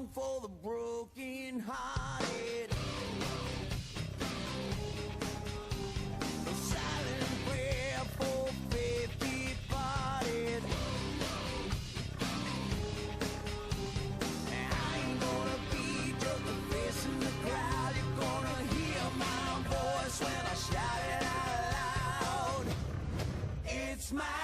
song for the broken hearted. A silent prayer for faith departed. And I ain't gonna be just a face in the crowd. You're gonna hear my voice when I shout it out loud. It's my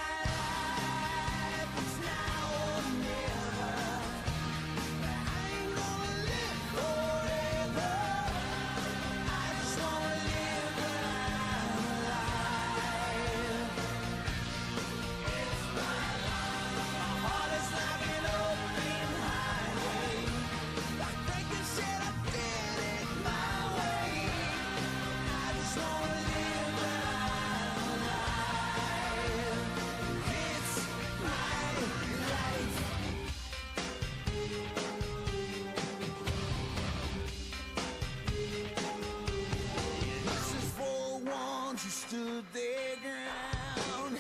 stood their ground.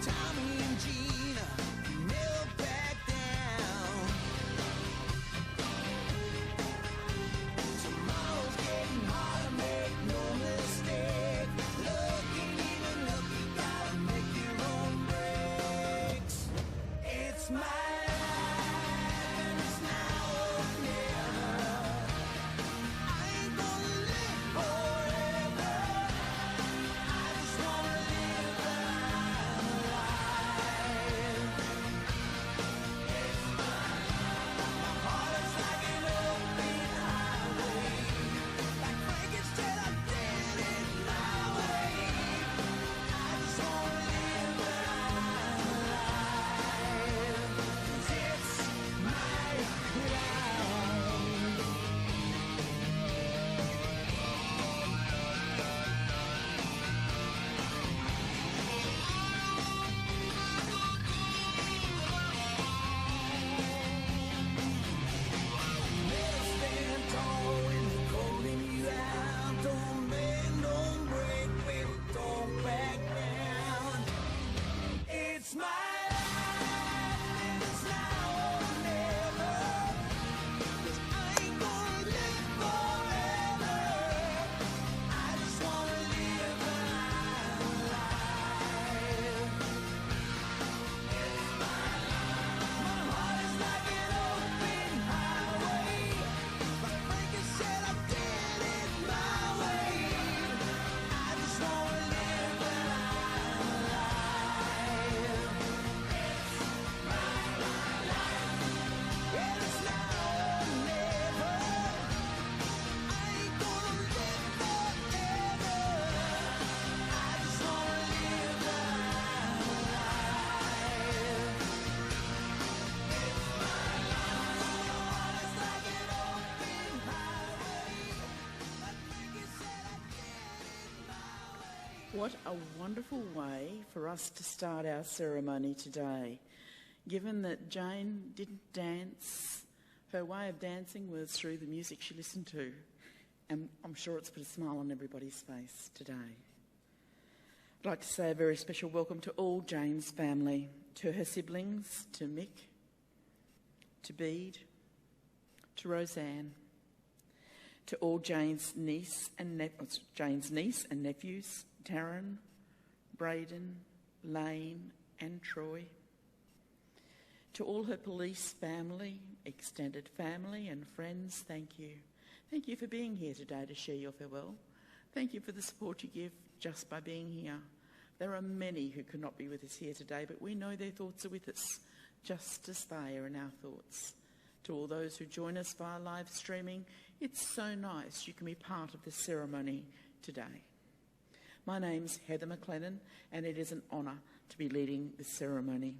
Tommy and Gina never back down. Tomorrow's getting harder, make no mistake. Looking even up, you gotta make your own breaks. It's my What a wonderful way for us to start our ceremony today. Given that Jane didn't dance, her way of dancing was through the music she listened to. And I'm sure it's put a smile on everybody's face today. I'd like to say a very special welcome to all Jane's family, to her siblings, to Mick, to Bede, to Roseanne, to all Jane's niece and nephews, Taryn, Braden, Lane and Troy. To all her police family, extended family and friends, thank you. Thank you for being here today to share your farewell. Thank you for the support you give just by being here. There are many who could not be with us here today, but we know their thoughts are with us, just as they are in our thoughts. To all those who join us via live streaming, it's so nice you can be part of the ceremony today. My name's Heather McLennan, and it is an honour to be leading this ceremony.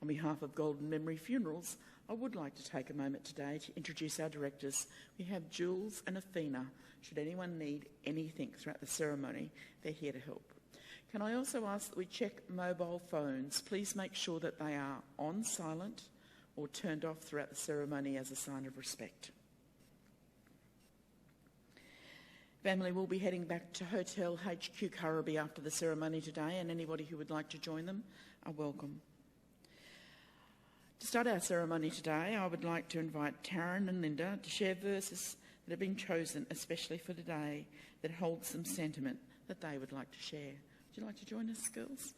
On behalf of Golden Memory Funerals, I would like to take a moment today to introduce our directors. We have Jules and Athena. Should anyone need anything throughout the ceremony, they're here to help. Can I also ask that we check mobile phones? Please make sure that they are on silent or turned off throughout the ceremony as a sign of respect. Family will be heading back to Hotel HQ Currabee after the ceremony today, and anybody who would like to join them are welcome. To start our ceremony today, I would like to invite Taryn and Linda to share verses that have been chosen especially for today that hold some sentiment that they would like to share. Would you like to join us, girls?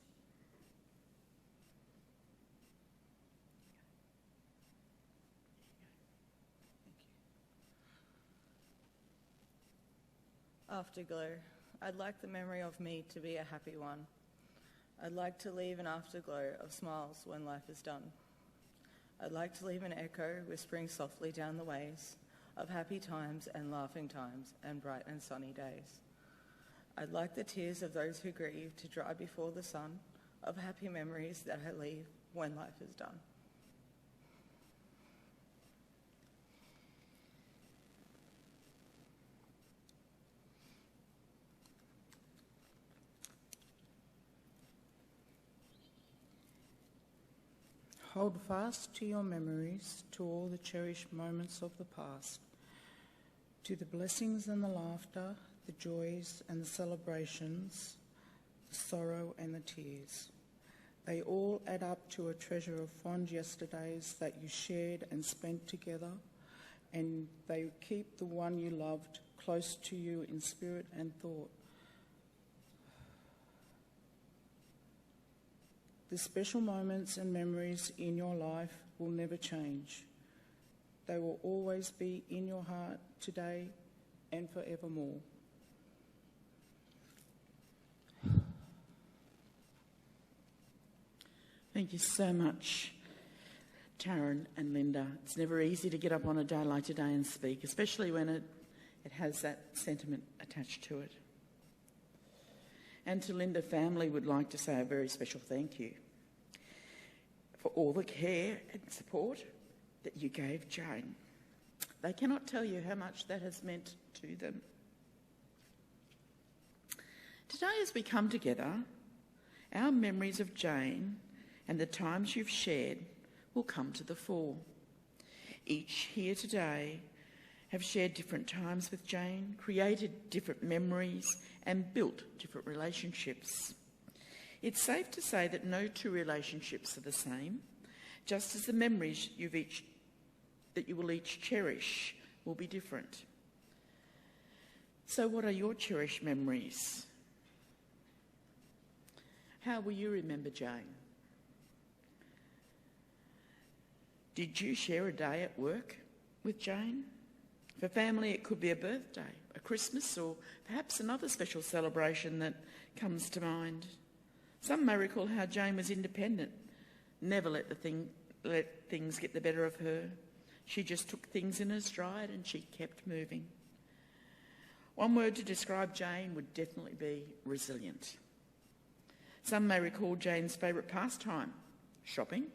Afterglow. I'd like the memory of me to be a happy one. I'd like to leave an afterglow of smiles when life is done. I'd like to leave an echo whispering softly down the ways of happy times and laughing times and bright and sunny days. I'd like the tears of those who grieve to dry before the sun of happy memories that I leave when life is done. Hold fast to your memories, to all the cherished moments of the past, to the blessings and the laughter, the joys and the celebrations, the sorrow and the tears. They all add up to a treasure of fond yesterdays that you shared and spent together, and they keep the one you loved close to you in spirit and thought. The special moments and memories in your life will never change. They will always be in your heart today and forevermore. Thank you so much, Taryn and Linda. It's never easy to get up on a day like today and speak, especially when it has that sentiment attached to it. And to Linda family, would like to say a very special thank you for all the care and support that you gave Jane. They cannot tell you how much that has meant to them. Today, as we come together, our memories of Jane and the times you've shared will come to the fore. Each here today have shared different times with Jane, created different memories and built different relationships. It's safe to say that no two relationships are the same, just as the memories that you will each cherish will be different. So what are your cherished memories? How will you remember Jane? Did you share a day at work with Jane? For family, it could be a birthday, a Christmas, or perhaps another special celebration that comes to mind. Some may recall how Jane was independent, never let things get the better of her. She just took things in her stride and she kept moving. One word to describe Jane would definitely be resilient. Some may recall Jane's favourite pastime, shopping.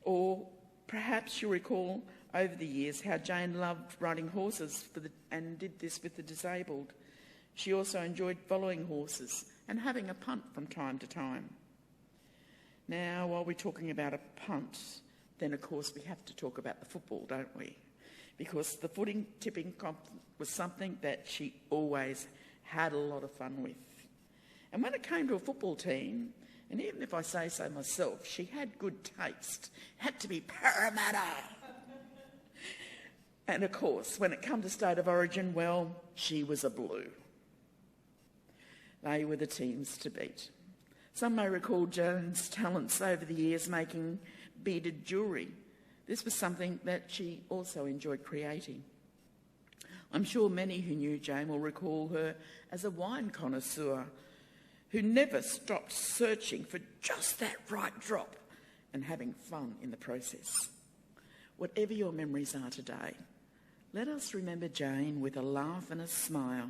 Or perhaps you'll recall over the years how Jane loved riding horses and did this with the disabled. She also enjoyed following horses and having a punt from time to time. Now, while we're talking about a punt, then of course we have to talk about the football, don't we? Because the footing tipping comp was something that she always had a lot of fun with. And when it came to a football team, and even if I say so myself, she had good taste. It had to be Parramatta. And of course, when it come to state of origin, well, she was a Blue. They were the teams to beat. Some may recall Jane's talents over the years making beaded jewellery. This was something that she also enjoyed creating. I'm sure many who knew Jane will recall her as a wine connoisseur who never stopped searching for just that right drop and having fun in the process. Whatever your memories are today, let us remember Jane with a laugh and a smile.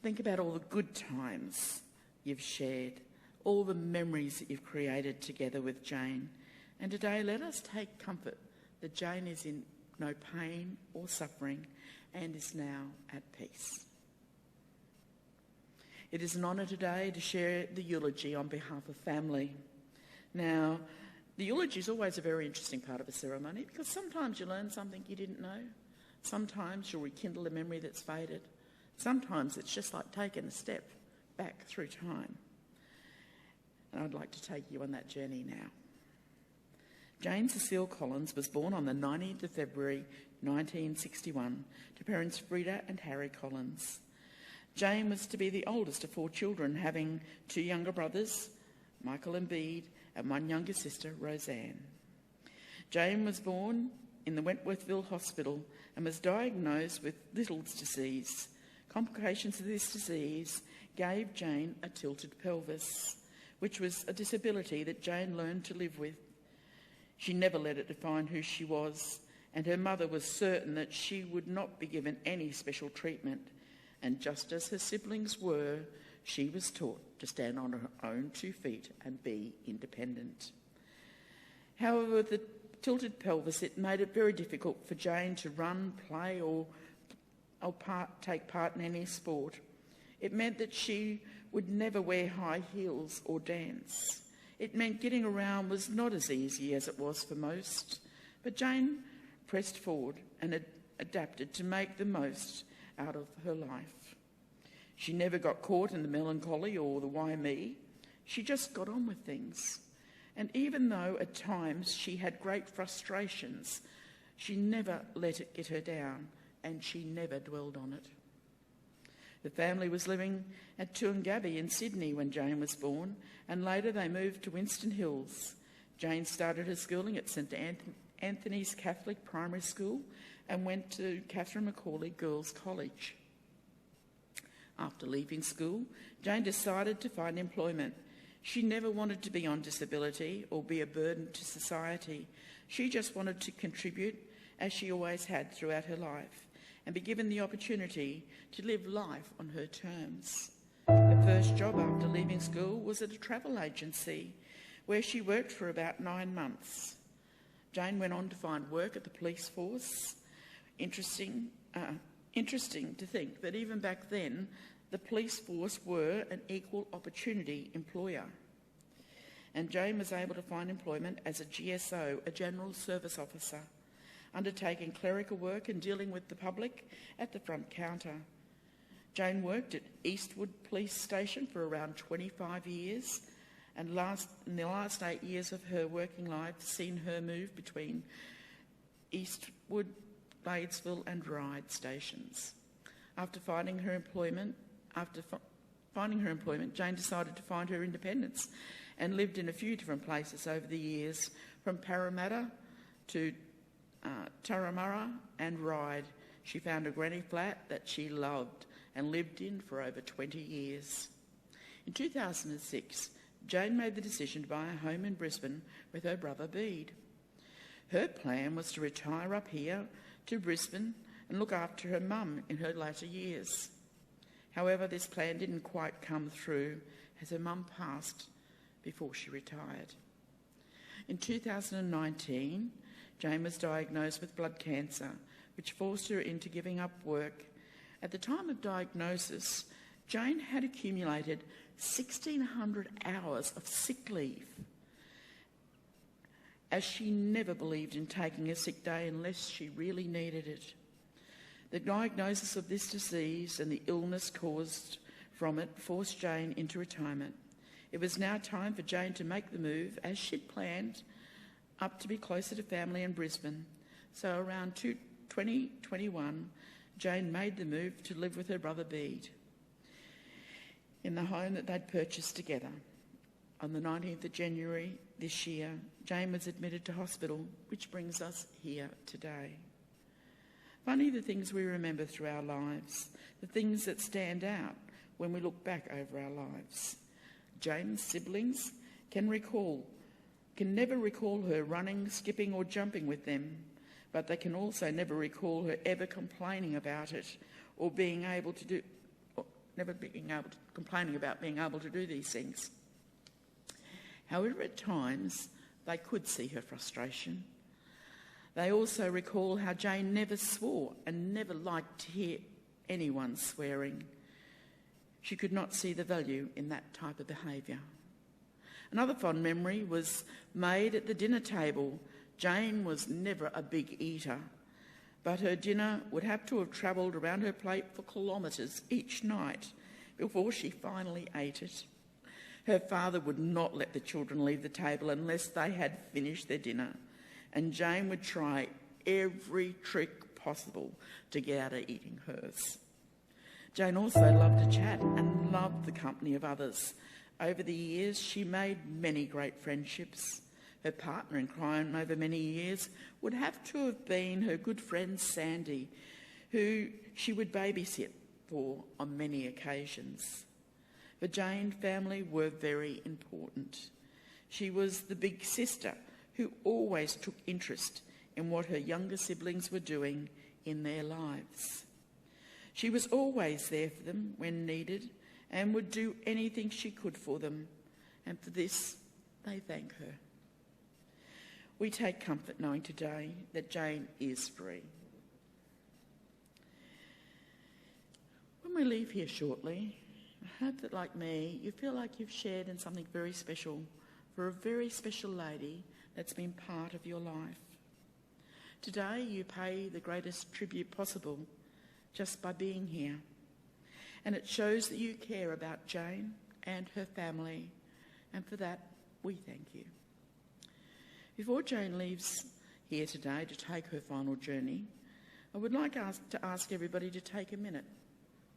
Think about all the good times you've shared, all the memories that you've created together with Jane. And today, let us take comfort that Jane is in no pain or suffering and is now at peace. It is an honour today to share the eulogy on behalf of family. Now, the eulogy is always a very interesting part of a ceremony because sometimes you learn something you didn't know. Sometimes you'll rekindle a memory that's faded. Sometimes it's just like taking a step back through time. And I'd like to take you on that journey now. Jane Cecile Collins was born on the 19th of February 1961 to parents Frida and Harry Collins. Jane was to be the oldest of 4 children, having 2 younger brothers, Michael and Bede, and 1 younger sister, Roseanne. Jane was born in the Wentworthville Hospital and was diagnosed with Little's disease. Complications of this disease gave Jane a tilted pelvis, which was a disability that Jane learned to live with. She never let it define who she was, and her mother was certain that she would not be given any special treatment. And just as her siblings were, she was taught to stand on her own 2 feet and be independent. However, the tilted pelvis, it made it very difficult for Jane to run, play or take part in any sport. It meant that she would never wear high heels or dance. It meant getting around was not as easy as it was for most, but Jane pressed forward and adapted to make the most out of her life. She never got caught in the melancholy or the why me. She just got on with things. And even though at times she had great frustrations, she never let it get her down, and she never dwelled on it. The family was living at Tuangabi in Sydney when Jane was born, and later they moved to Winston Hills. Jane started her schooling at St Anthony's Catholic Primary School and went to Catherine Macaulay Girls' College. After leaving school, Jane decided to find employment. She never wanted to be on disability or be a burden to society. She just wanted to contribute, as she always had throughout her life, and be given the opportunity to live life on her terms. Her first job after leaving school was at a travel agency, where she worked for about 9 months. Jane went on to find work at the police force. Interesting to think that even back then, the police force were an equal opportunity employer. And Jane was able to find employment as a GSO, a General Service Officer, undertaking clerical work and dealing with the public at the front counter. Jane worked at Eastwood Police Station for around 25 years, and in the last 8 years of her working life seen her move between Eastwood, Bladesville and Ryde stations. After finding her employment, Jane decided to find her independence and lived in a few different places over the years, from Parramatta to Turramurra and Ryde. She found a granny flat that she loved and lived in for over 20 years. In 2006, Jane made the decision to buy a home in Brisbane with her brother Bede. Her plan was to retire up here to Brisbane and look after her mum in her later years. However, this plan didn't quite come through, as her mum passed before she retired. In 2019, Jane was diagnosed with blood cancer, which forced her into giving up work. At the time of diagnosis, Jane had accumulated 1,600 hours of sick leave, as she never believed in taking a sick day unless she really needed it. The diagnosis of this disease and the illness caused from it forced Jane into retirement. It was now time for Jane to make the move, as she'd planned, up to be closer to family in Brisbane. So around 2021, Jane made the move to live with her brother Bede in the home that they'd purchased together. On the 19th of January this year, Jane was admitted to hospital, which brings us here today. Funny the things we remember through our lives, the things that stand out when we look back over our lives. Jane's siblings can never recall her running, skipping or jumping with them, but they can also never recall her ever complaining about it or complaining about being able to do these things. However, at times, they could see her frustration. They also recall how Jane never swore and never liked to hear anyone swearing. She could not see the value in that type of behaviour. Another fond memory was made at the dinner table. Jane was never a big eater, but her dinner would have to have travelled around her plate for kilometres each night before she finally ate it. Her father would not let the children leave the table unless they had finished their dinner, and Jane would try every trick possible to get out of eating hers. Jane also loved to chat and loved the company of others. Over the years, she made many great friendships. Her partner in crime over many years would have to have been her good friend Sandy, who she would babysit for on many occasions. For Jane, family were very important. She was the big sister who always took interest in what her younger siblings were doing in their lives. She was always there for them when needed and would do anything she could for them, and for this they thank her. We take comfort knowing today that Jane is free. When we leave here shortly, I hope that, like me, you feel like you've shared in something very special for a very special lady that's been part of your life. Today you pay the greatest tribute possible just by being here, and it shows that you care about Jane and her family, and for that we thank you. Before Jane leaves here today to take her final journey, I would like to ask everybody to take a minute.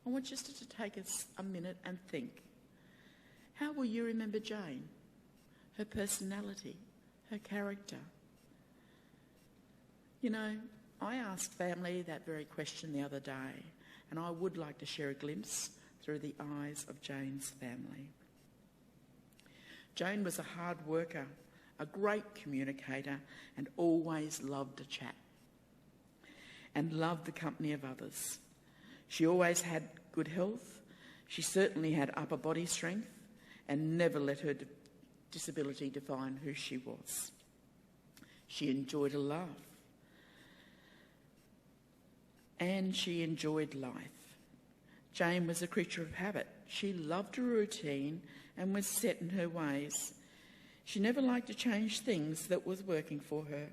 I want just to take us a minute and think. How will you remember Jane? Her personality, her character? You know, I asked family that very question the other day, and I would like to share a glimpse through the eyes of Jane's family. Jane was a hard worker, a great communicator, and always loved to chat and loved the company of others. She always had good health. She certainly had upper body strength and never let her disability define who she was. She enjoyed a laugh, and she enjoyed life. Jane was a creature of habit. She loved a routine and was set in her ways. She never liked to change things that was working for her.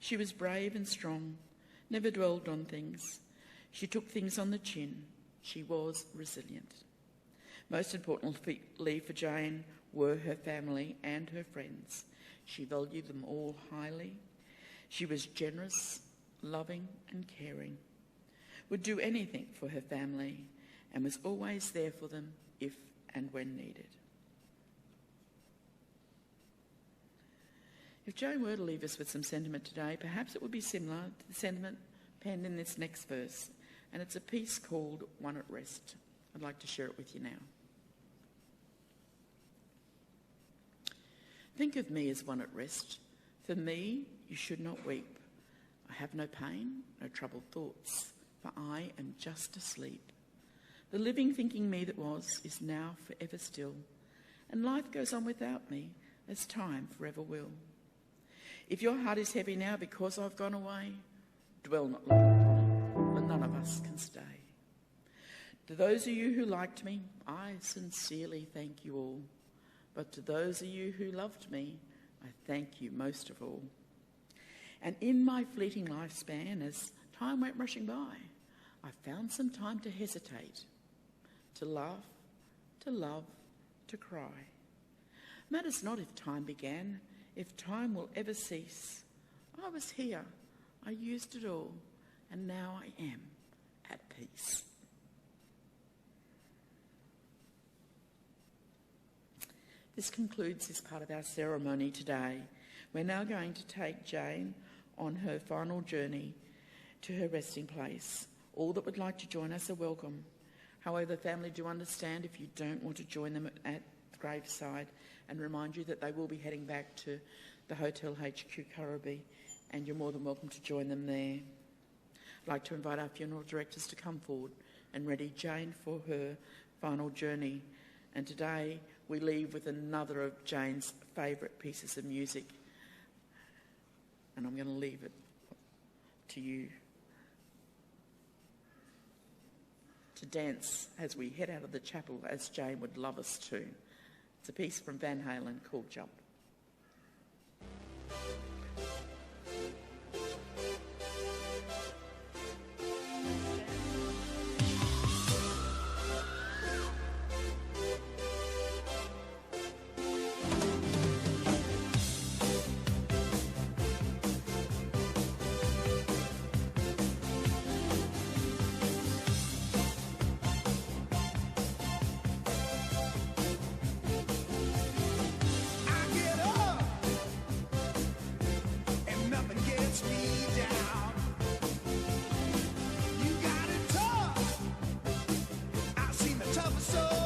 She was brave and strong, never dwelled on things. She took things on the chin. She was resilient. Most importantly for Jane were her family and her friends. She valued them all highly. She was generous, loving and caring, would do anything for her family, and was always there for them if and when needed. If Jane were to leave us with some sentiment today, perhaps it would be similar to the sentiment penned in this next verse, and it's a piece called One at Rest. I'd like to share it with you now. Think of me as one at rest. For me, you should not weep. I have no pain, no troubled thoughts, for I am just asleep. The living thinking me that was is now forever still, and life goes on without me as time forever will. If your heart is heavy now because I've gone away, dwell not long upon it, for none of us can stay. To those of you who liked me, I sincerely thank you all. But to those of you who loved me, I thank you most of all. And in my fleeting lifespan, as time went rushing by, I found some time to hesitate, to laugh, to love, to cry. Matters not if time began, if time will ever cease. I was here, I used it all, and now I am at peace. This concludes this part of our ceremony today. We're now going to take Jane on her final journey to her resting place. All that would like to join us are welcome. However, family do understand if you don't want to join them at the graveside, and remind you that they will be heading back to the Hotel HQ Currabee, and you're more than welcome to join them there. I'd like to invite our funeral directors to come forward and ready Jane for her final journey. And today we leave with another of Jane's favourite pieces of music, and I'm going to leave it to you to dance as we head out of the chapel, as Jane would love us to. It's a piece from Van Halen called Jump. of a soul.